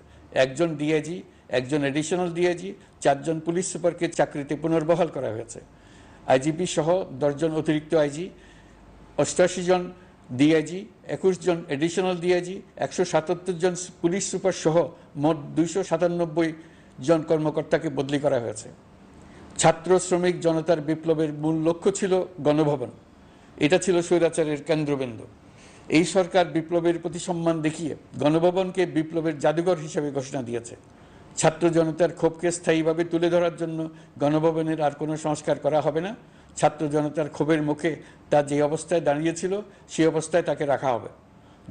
১ জন ডিআইজি, ১ জন এডিশনাল ডিআইজি, ৪ জন পুলিশ সুপারকে চাকরিতে পুনর্বহাল করা হয়েছে। আইজিপি সহ ১০ জন অতিরিক্ত আইজি, ৮৮ জন ডিআইজি, ২১ জন এডিশনাল ডিআইজি, ১৭৭ জন পুলিশ সুপার সহ মোট ২৯৭ জন কর্মকর্তাকে বদলি করা হয়েছে। ছাত্র শ্রমিক জনতার বিপ্লবের মূল লক্ষ্য ছিল গণভবন। এটা ছিল স্বৈরাচারের কেন্দ্রবিন্দু। এই সরকার বিপ্লবের প্রতি সম্মান দেখিয়ে গণভবনকে বিপ্লবের জাদুঘর হিসেবে ঘোষণা দিয়েছে। ছাত্র জনতার ক্ষোভকে স্থায়ীভাবে তুলে ধরার জন্য গণভবনের আর কোনো সংস্কার করা হবে না। ছাত্র জনতার ক্ষোভের মুখে তা যে অবস্থায় দাঁড়িয়েছিল সেই অবস্থায় তাকে রাখা হবে।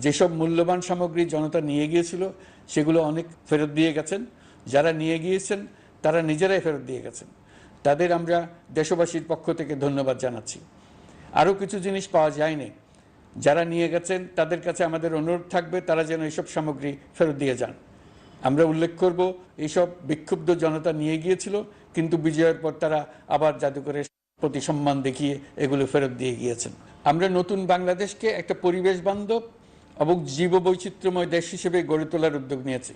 যেসব মূল্যবান সামগ্রী জনতা নিয়ে গিয়েছিল সেগুলো অনেক ফেরত দিয়ে গেছেন। যারা নিয়ে গিয়েছেন তারা নিজেরাই ফেরত দিয়ে গেছেন। তাদের আমরা দেশবাসীর পক্ষ থেকে ধন্যবাদ জানাচ্ছি। আরও কিছু জিনিস পাওয়া যায়নি। যারা নিয়ে গেছেন তাদের কাছে আমাদের অনুরোধ থাকবে তারা যেন এইসব সামগ্রী ফেরত দিয়ে যান। আমরা উল্লেখ করব এইসব বিক্ষুব্ধ জনতা নিয়ে গিয়েছিল, কিন্তু বিজয়ের পর তারা আবার জাদুঘরে প্রতি সম্মান দেখিয়ে এগুলো ফেরত দিয়ে গিয়েছেন। আমরা নতুন বাংলাদেশকে একটা পরিবেশ বান্ধব এবং জীববৈচিত্র্যময় দেশ হিসেবে গড়ে তোলার উদ্যোগ নিয়েছি।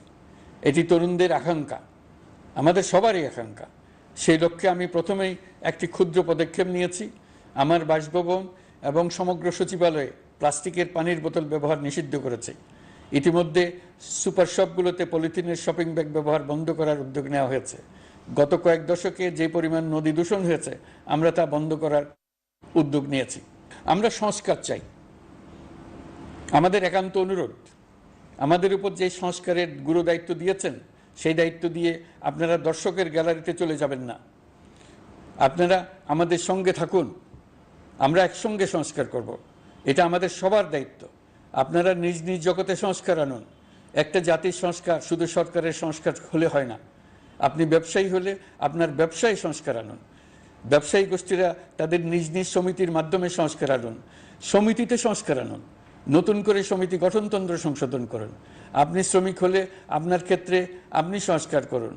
এটি তরুণদের আকাঙ্ক্ষা, আমাদের সবারই আকাঙ্ক্ষা। সেই লক্ষ্যে আমি প্রথমেই একটি ক্ষুদ্র পদক্ষেপ নিয়েছি। আমার বাসভবন এবং সমগ্র সচিবালয়ে প্লাস্টিকের পানির বোতল ব্যবহার নিষিদ্ধ করেছে। ইতিমধ্যে সুপার শপগুলোতে পলিথিনের শপিং ব্যাগ ব্যবহার বন্ধ করার উদ্যোগ নেওয়া হয়েছে। গত কয়েক দশকে যে পরিমাণ নদী দূষণ হয়েছে, আমরা তা বন্ধ করার উদ্যোগ নিয়েছি। আমরা সংস্কার চাই। আমাদের একান্ত অনুরোধ, আমাদের উপর যে সংস্কারের গুরু দায়িত্ব দিয়েছেন, সেই দায়িত্ব দিয়ে আপনারা দর্শকের গ্যালারিতে চলে যাবেন না। আপনারা আমাদের সঙ্গে থাকুন, আমরা একসঙ্গে সংস্কার করব। এটা আমাদের সবার দায়িত্ব। আপনারা নিজ নিজ জগতে সংস্কার আনুন। একটা জাতির সংস্কার শুধু সরকারের সংস্কার হলে হয় না। আপনি ব্যবসায়ী হলে আপনার ব্যবসায় সংস্কার আনুন। ব্যবসায়ী গোষ্ঠীরা তাদের নিজ নিজ সমিতির মাধ্যমে সংস্কার আনুন। সমিতিতে সংস্কার আনুন। নতুন করে সমিতি গঠনতন্ত্র সংশোধন করুন। আপনি শ্রমিক হলে আপনার ক্ষেত্রে আপনি সংস্কার করুন।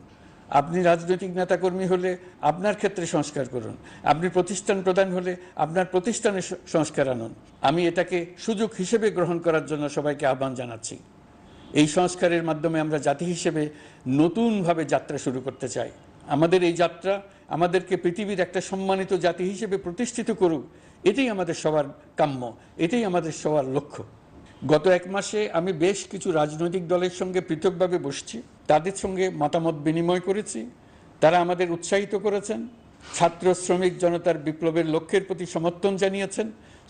আপনি রাজনৈতিক নেতাকর্মী হলে আপনার ক্ষেত্রে সংস্কার করুন। আপনি প্রতিষ্ঠান প্রধান হলে আপনার প্রতিষ্ঠানে সংস্কার আনুন। আমি এটাকে সুযোগ হিসেবে গ্রহণ করার জন্য সবাইকে আহ্বান জানাচ্ছি। এই সংস্কারের মাধ্যমে আমরা জাতি হিসেবে নতুনভাবে যাত্রা শুরু করতে চাই। আমাদের এই যাত্রা আমাদেরকে পৃথিবীর একটা সম্মানিত জাতি হিসেবে প্রতিষ্ঠিত করুক, এটাই আমাদের সবার কাম্য, এটাই আমাদের সবার লক্ষ্য। গত এক মাসে আমি বেশ কিছু রাজনৈতিক দলের সঙ্গে পৃথকভাবে বসছি, তাদের সঙ্গে মতামত বিনিময় করেছি। তারা আমাদের উৎসাহিত করেছেন, ছাত্র শ্রমিক জনতার বিপ্লবের লক্ষ্যের প্রতি সমর্থন জানিয়েছেন,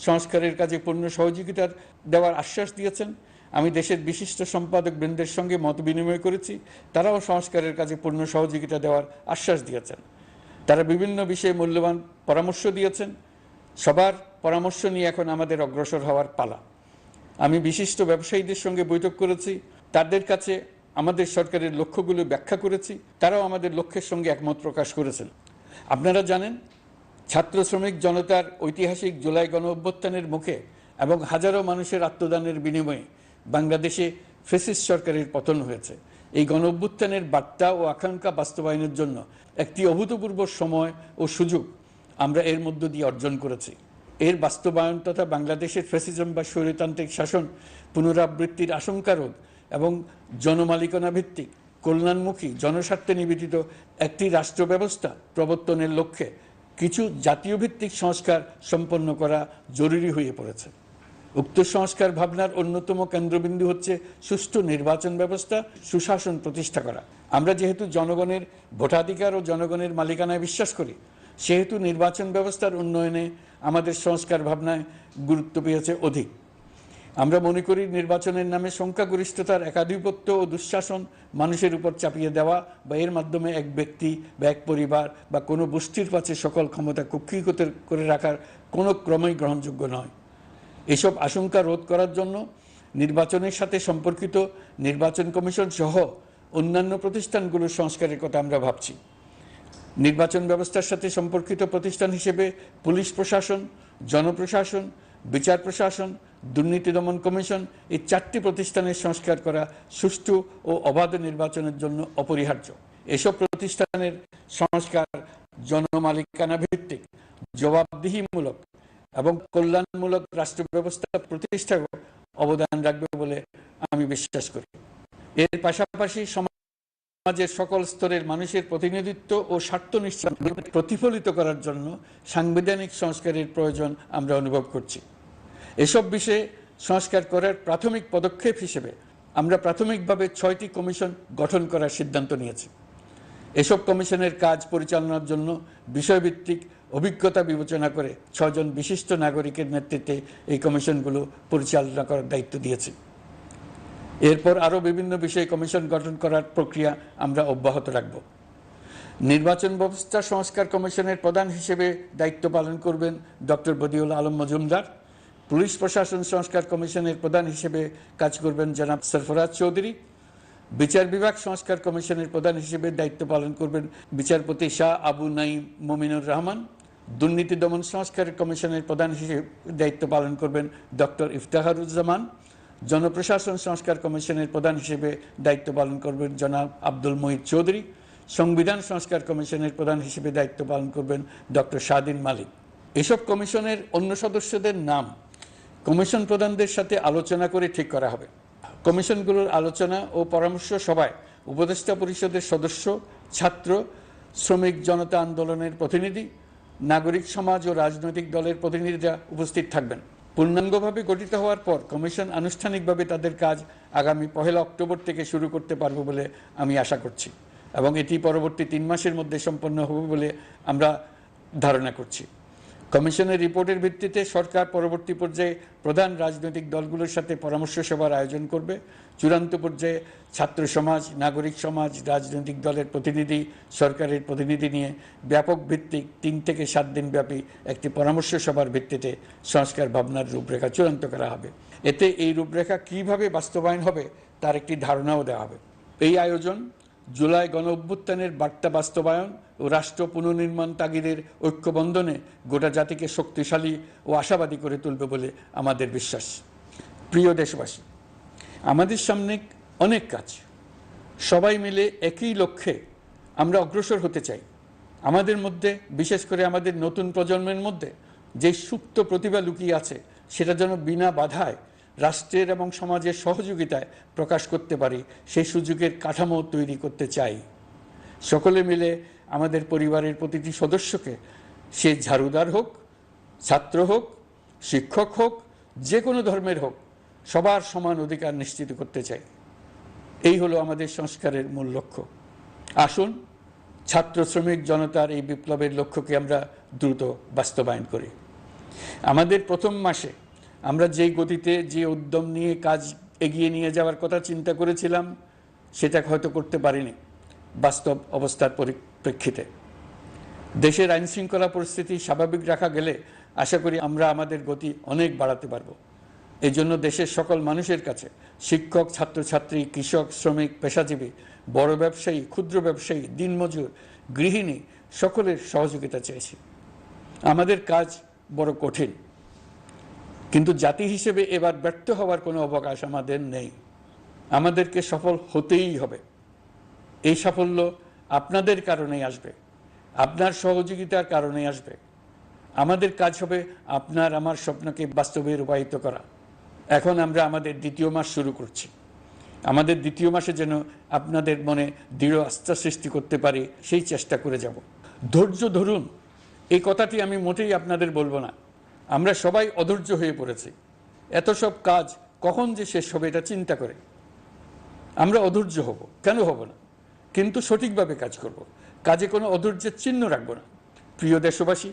সংস্কারের কাজে পূর্ণ সহযোগিতার দেওয়ার আশ্বাস দিয়েছেন। আমি দেশের বিশিষ্ট সম্পাদক বৃন্দের সঙ্গে মত বিনিময় করেছি, তারাও সংস্কারের কাজে পূর্ণ সহযোগিতা দেওয়ার আশ্বাস দিয়েছেন। তারা বিভিন্ন বিষয়ে মূল্যবান পরামর্শ দিয়েছেন। সবার পরামর্শ নিয়ে এখন আমাদের অগ্রসর হওয়ার পালা। আমি বিশিষ্ট ব্যবসায়ীদের সঙ্গে বৈঠক করেছি, তাদের কাছে আমাদের সরকারের লক্ষ্যগুলো ব্যাখ্যা করেছি, তারাও আমাদের লক্ষ্যের সঙ্গে একমত প্রকাশ করেছেন। আপনারা জানেন, ছাত্র শ্রমিক জনতার ঐতিহাসিক জুলাই গণ অভ্যুত্থানের মুখে এবং হাজারো মানুষের আত্মদানের বিনিময়ে বাংলাদেশে ফ্যাসিস্ট সরকারের পতন হয়েছে। এই গণ অভ্যুত্থানের বার্তা ও আকাঙ্ক্ষা বাস্তবায়নের জন্য একটি অভূতপূর্ব সময় ও সুযোগ আমরা এর মধ্য দিয়ে অর্জন করেছি। এর বাস্তবায়ন তথা বাংলাদেশের ফ্যাসিজম বা স্বৈরতান্ত্রিক শাসন পুনরাবৃত্তির আশঙ্কা রোধ এবং জনমালিকানা ভিত্তিক কল্যাণমুখী জনস্বার্থে নিবেদিত একটি রাষ্ট্র ব্যবস্থা প্রবর্তনের লক্ষ্যে কিছু জাতীয় ভিত্তিক সংস্কার সম্পন্ন করা জরুরি হয়ে পড়েছে। উক্ত সংস্কার ভাবনার অন্যতম কেন্দ্রবিন্দু হচ্ছে সুষ্ঠু নির্বাচন ব্যবস্থা, সুশাসন প্রতিষ্ঠা করা। আমরা যেহেতু জনগণের ভোটাধিকার ও জনগণের মালিকানায় বিশ্বাস করি, সেহেতু নির্বাচন ব্যবস্থার উন্নয়নে আমাদের সংস্কার ভাবনায় গুরুত্ব পেয়েছে অধিক। আমরা মনে করি নির্বাচনের নামে সংখ্যাগরিষ্ঠতার একাধিপত্য ও দুঃশাসন মানুষের উপর চাপিয়ে দেওয়া বা এর মাধ্যমে এক ব্যক্তি বা এক পরিবার বা কোনো গোষ্ঠীর কাছে সকল ক্ষমতা কুক্ষিগত করে রাখার কোনো ক্রমেই গ্রহণযোগ্য নয়। এসব আশঙ্কা রোধ করার জন্য নির্বাচনের সাথে সম্পর্কিত নির্বাচন কমিশন সহ অন্যান্য প্রতিষ্ঠানগুলোর সংস্কারের কথা আমরা ভাবছি। নির্বাচন ব্যবস্থার সাথে সম্পর্কিত প্রতিষ্ঠান হিসেবে পুলিশ প্রশাসন, জনপ্রশাসন, বিচার প্রশাসন, দুর্নীতি দমন কমিশন, এই 4টি প্রতিষ্ঠানের সংস্কার করা সুষ্ঠু ও অবাধ নির্বাচনের জন্য অপরিহার্য। এসব প্রতিষ্ঠানের সংস্কার জনমালিকানা ভিত্তিক, জবাবদিহিমূলক এবং কল্যাণমূলক রাষ্ট্র ব্যবস্থা প্রতিষ্ঠায় অবদান রাখবে বলে আমি বিশ্বাস করি। এর পাশাপাশি সমাজের সকল স্তরের মানুষের প্রতিনিধিত্ব ও স্বার্থনিষ্ঠ প্রতিফলিত করার জন্য সাংবিধানিক সংস্কারের প্রয়োজন আমরা অনুভব করছি। এসব বিষয়ে সংস্কার করার প্রাথমিক পদক্ষেপ হিসেবে আমরা প্রাথমিকভাবে 6টি কমিশন গঠন করার সিদ্ধান্ত নিয়েছি। এসব কমিশনের কাজ পরিচালনার জন্য বিষয়ভিত্তিক অভিজ্ঞতা বিবেচনা করে 6 জন বিশিষ্ট নাগরিকের নেতৃত্বে এই কমিশনগুলো পরিচালনা করার দায়িত্ব দিয়েছি। এরপর আরও বিভিন্ন বিষয়ে কমিশন গঠন করার প্রক্রিয়া আমরা অব্যাহত রাখব। নির্বাচন ব্যবস্থা সংস্কার কমিশনের প্রধান হিসেবে দায়িত্ব পালন করবেন ডক্টর বদিউল আলম মজুমদার। পুলিশ প্রশাসন সংস্কার কমিশনের প্রধান হিসেবে কাজ করবেন জনাব সরফরাজ চৌধুরী। বিচার বিভাগ সংস্কার কমিশনের প্রধান হিসেবে দায়িত্ব পালন করবেন বিচারপতি শাহ আবু নাঈম মমিনুর রহমান। দুর্নীতি দমন সংস্কার কমিশনের প্রধান হিসেবে দায়িত্ব পালন করবেন ডক্টর ইফতেখারুজ্জামান। জনপ্রশাসন সংস্কার কমিশনের প্রধান হিসেবে দায়িত্ব পালন করবেন জনাব আব্দুল মুহিত চৌধুরী। সংবিধান সংস্কার কমিশনের প্রধান হিসেবে দায়িত্ব পালন করবেন ডক্টর শাহদিন মালিক। এসব কমিশনের অন্য সদস্যদের নাম কমিশন প্রধানদের সাথে আলোচনা করে ঠিক করা হবে। কমিশনগুলোর আলোচনা ও পরামর্শ সভায় উপদেষ্টা পরিষদের সদস্য, ছাত্র, শ্রমিক জনতা আন্দোলনের প্রতিনিধি, নাগরিক সমাজ ও রাজনৈতিক দলের প্রতিনিধিরা উপস্থিত থাকবেন। পূর্ণাঙ্গভাবে গঠিত হওয়ার পর কমিশন আনুষ্ঠানিকভাবে তাদের কাজ আগামী 1 অক্টোবর থেকে শুরু করতে পারবে বলে আমি আশা করছি, এবং এটি পরবর্তী 3 মাসের মধ্যে সম্পন্ন হবে বলে আমরা ধারণা করছি। কমিশনের রিপোর্টের ভিত্তিতে সরকার পরবর্তী পর্যায়ে প্রধান রাজনৈতিক দলগুলোর সাথে পরামর্শ সভার আয়োজন করবে। চূড়ান্ত পর্যায়ে ছাত্র সমাজ, নাগরিক সমাজ, রাজনৈতিক দলের প্রতিনিধি, সরকারের প্রতিনিধি নিয়ে ব্যাপক ভিত্তিক 3 থেকে 7 দিন ব্যাপী একটি পরামর্শ সভার ভিত্তিতে সংস্কার ভাবনার রূপরেখা চূড়ান্ত করা হবে। এতে এই রূপরেখা কিভাবে বাস্তবায়ন হবে তার একটি ধারণাও দেওয়া হবে। এই আয়োজন জুলাই গণঅভ্যুত্থানের বার্তা বাস্তবায়ন ও রাষ্ট্র পুনর্নির্মাণ তাগিদের ঐক্যবন্ধনে গোটা জাতিকে শক্তিশালী ও আশাবাদী করে তুলবে বলে আমাদের বিশ্বাস। প্রিয় দেশবাসী, আমাদের সামনে অনেক কাজ, সবাই মিলে একই লক্ষ্যে আমরা অগ্রসর হতে চাই। আমাদের মধ্যে, বিশেষ করে আমাদের নতুন প্রজন্মের মধ্যে যে সুপ্ত প্রতিভা লুকিয়ে আছে, সেটা যেন বিনা বাধায় রাষ্ট্রের এবং সমাজের সহযোগিতায় প্রকাশ করতে পারি, সেই সুযোগের কাঠামো তৈরি করতে চাই। সকলে মিলে আমাদের পরিবারের প্রতিটি সদস্যকে, সে ঝাড়ুদার হোক, ছাত্র হোক, শিক্ষক হোক, যে কোনো ধর্মের হোক, সবার সমান অধিকার নিশ্চিত করতে চাই। এই হলো আমাদের সংস্কারের মূল লক্ষ্য। আসুন ছাত্র, শ্রমিক জনতার এই বিপ্লবের লক্ষ্যকে আমরা দ্রুত বাস্তবায়ন করি। আমাদের প্রথম মাসে আমরা যেই গতিতে, যে উদ্যম নিয়ে কাজ এগিয়ে নিয়ে যাওয়ার কথা চিন্তা করেছিলাম, সেটা হয়তো করতে পারিনি বাস্তব অবস্থার পরিপ্রেক্ষিতে। দেশের আইনশৃঙ্খলা পরিস্থিতি স্বাভাবিক রাখা গেলে আশা করি আমরা আমাদের গতি অনেক বাড়াতে পারব। এই জন্য দেশের সকল মানুষের কাছে, শিক্ষক, ছাত্রছাত্রী, কৃষক, শ্রমিক, পেশাজীবী, বড় ব্যবসায়ী, ক্ষুদ্র ব্যবসায়ী, দিনমজুর, গৃহিণী, সকলের সহযোগিতা চেয়েছি। আমাদের কাজ বড় কঠিন, কিন্তু জাতি হিসেবে এবার ব্যর্থ হওয়ার কোনো অবকাশ আমাদের নেই। আমাদেরকে সফল হতেই হবে। এই সাফল্য আপনাদের কারণেই আসবে, আপনার সহযোগিতার কারণেই আসবে। আমাদের কাজ হবে আপনার আমার স্বপ্নকে বাস্তবে রূপায়িত করা। এখন আমরা আমাদের 2য় মাস শুরু করছি। আমাদের 2য় মাসে যেন আপনাদের মনে দৃঢ় আস্থা সৃষ্টি করতে পারি, সেই চেষ্টা করে যাব। ধৈর্য ধরুন, এই কথাটি আমি মোটেই আপনাদের বলবো না। আমরা সবাই অধৈর্য হয়ে পড়েছি। এত সব কাজ কখন যে শেষ হবে এটা চিন্তা করে আমরা অধৈর্য হব, কেন হব না? কিন্তু সঠিকভাবে কাজ করব, কাজে কোনো অধৈর্যের চিহ্ন রাখব না। প্রিয় দেশবাসী,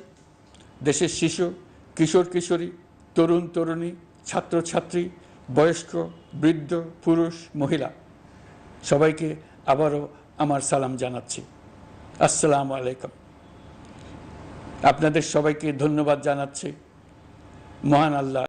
দেশের শিশু, কিশোর কিশোরী, তরুণ তরুণী, ছাত্র ছাত্রী, বয়স্ক, বৃদ্ধ, পুরুষ, মহিলা, সবাইকে আবারও আমার সালাম জানাচ্ছি। আসসালামু আলাইকুম। আপনাদের সবাইকে ধন্যবাদ জানাচ্ছি। মহান আল্লাহ